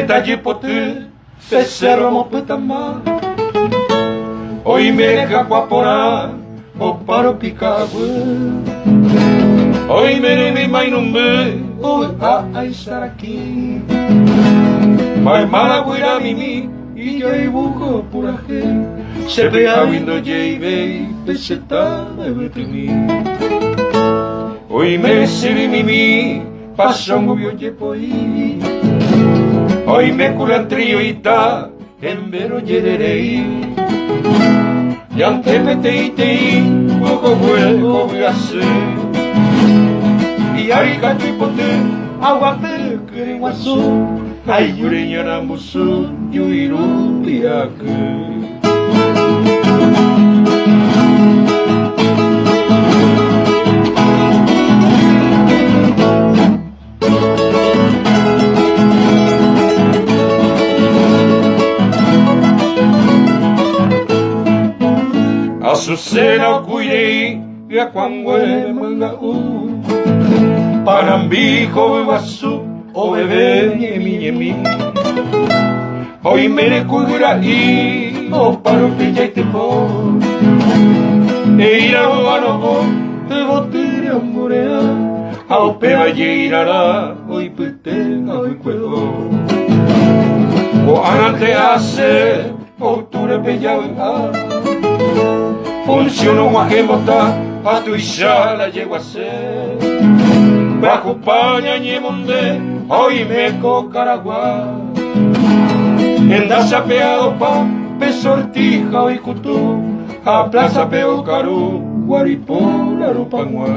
tajipote pesero mopetama hoy me deja guapora o paro picagüe hoy me mainumbe hoy a estar aquí mai mala guira mimi y yo busco por aquí se vea viendo jebe peseta de betimi hoy me sirvi mimi pasó un vio jepoi hoy me curan trio y ta en vero yererei y ante metei poco hueco voy a hacer y ahí cachipote aguante que guaso ay yureña namusu yuiru piaque Azucena cuirei y a cuangue manga Panambijo bebasu o bebé yemi hoy me cuira y o paro pilla y te por e ir a bogano de botire amorea a opea lleirara hoy pete hoy cuedo o anante hace octubre bella funciono guajemota a tu isha la llego a ser bajo paña ñemonde hoy me cocaragua en daza peado pa pesortija hoy cutú a plaza peo caro guaripola rupangua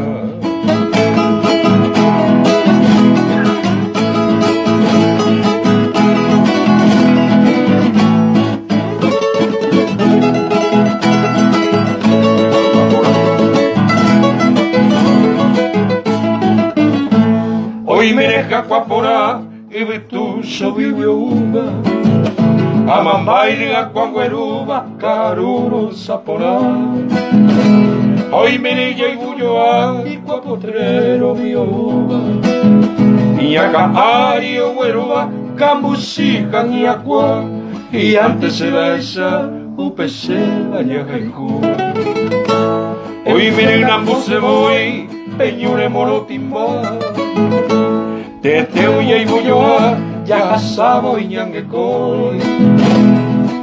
hoy me deja cuapora y vetuso vivió uva a mambaire cuangueruba caruro sapora hoy me neya y bulloa y cuapotrero vio uva y acá ario güeruba cambusija ni aqua y antes se da esa upese bañaja y ju hoy me negrambuse voy peñure morotimba Teteu y bulloa, ya casabo y ñanguecoy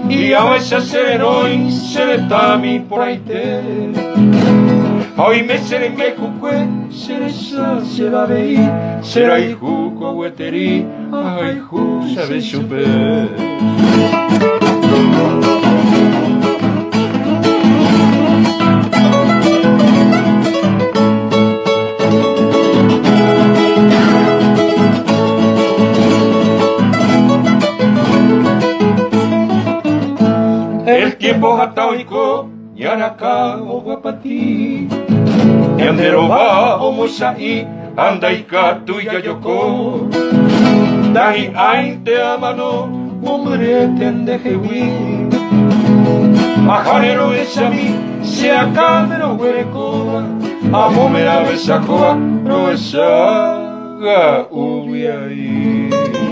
y a veces serenoi, seretami por ahí te hoy me serengue cucue, seresa, se va a veí será hijo cogueteri, ay ju, sabe chuper el tiempo jataoiko yaraka o guapati yandero va o mosai andaika tuya yoko dahi ai te amano hombre tendejewi majanero esami se acamero huerecoa amomera besacoa roesaga ubiai